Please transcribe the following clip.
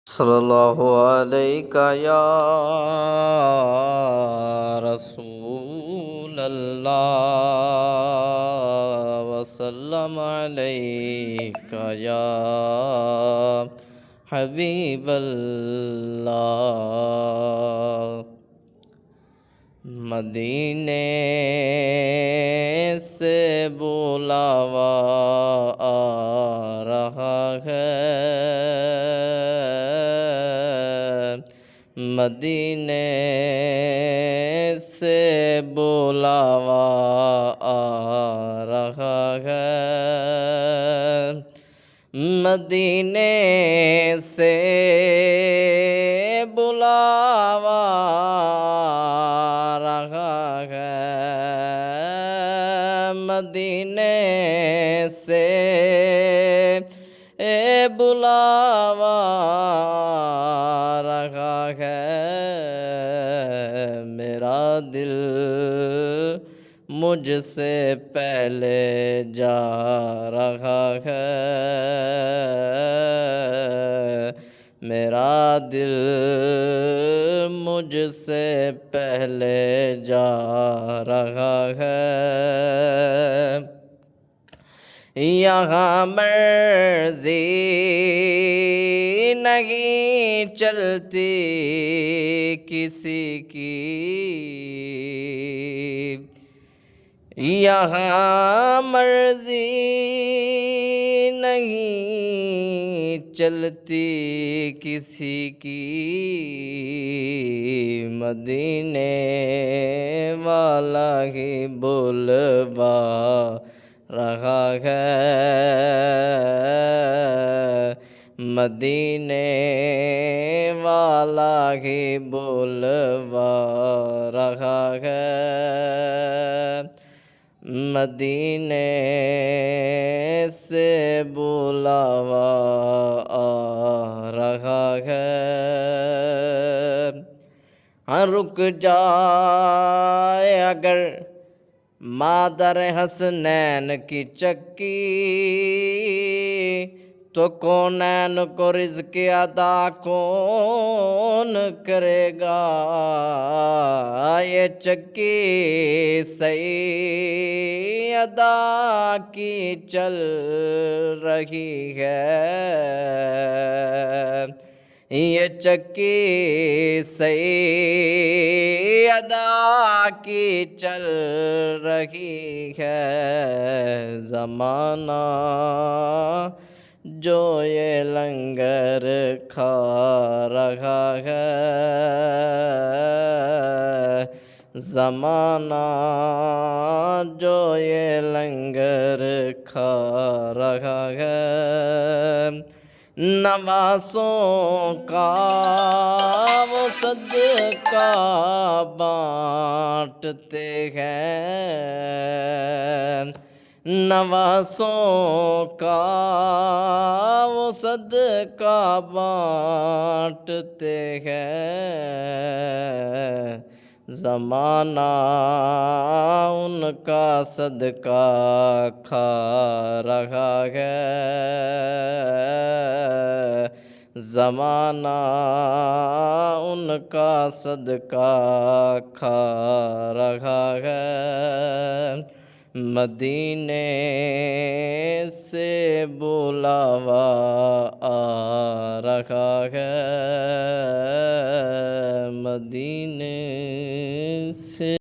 صلی اللہ علیہ یا رسول اللہ وسلم علیک یا حبیب اللہ۔ مدینے سے بلاوا آ رہا ہے، مدینے سے بلاوا آ رہا ہے، مدینے سے بلاوا آ رہا ہے، مدینے سے بلاوا آ رہا ہے۔ میرا دل مجھ سے پہلے جا رہا ہے، میرا دل مجھ سے پہلے جا رہا ہے۔ یہاں مرضی نہیں چلتی کسی کی، یہاں مرضی نہیں چلتی کسی کی، مدینے والا ہی بلوا رہا ہے، مدینے والا ہی بلوا رہا ہے، مدینے سے بلاوا آ رہا ہے۔ ہاں رک جائے اگر مادر حسنین کی چکی، تو کونین کو رزق عطا کون کرے گا؟ یہ چکی سیدہ کی چل رہی ہے، یہ چکی سیدہ کی چل رہی ہے، زمانہ جو یہ لنگر کھا رہا ہے، زمانہ جو یہ لنگر کھا رہا ہے، نواسوں کا وہ صدقہ بانٹتے ہیں، نواسوں کا وہ صدقہ بانٹتے ہیں، زمانہ ان کا صدقہ کھا رہا ہے، زمانہ ان کا صدقہ کھا رہا ہے، مدینے سے بلاوا آ رہا ہے، مدینے سے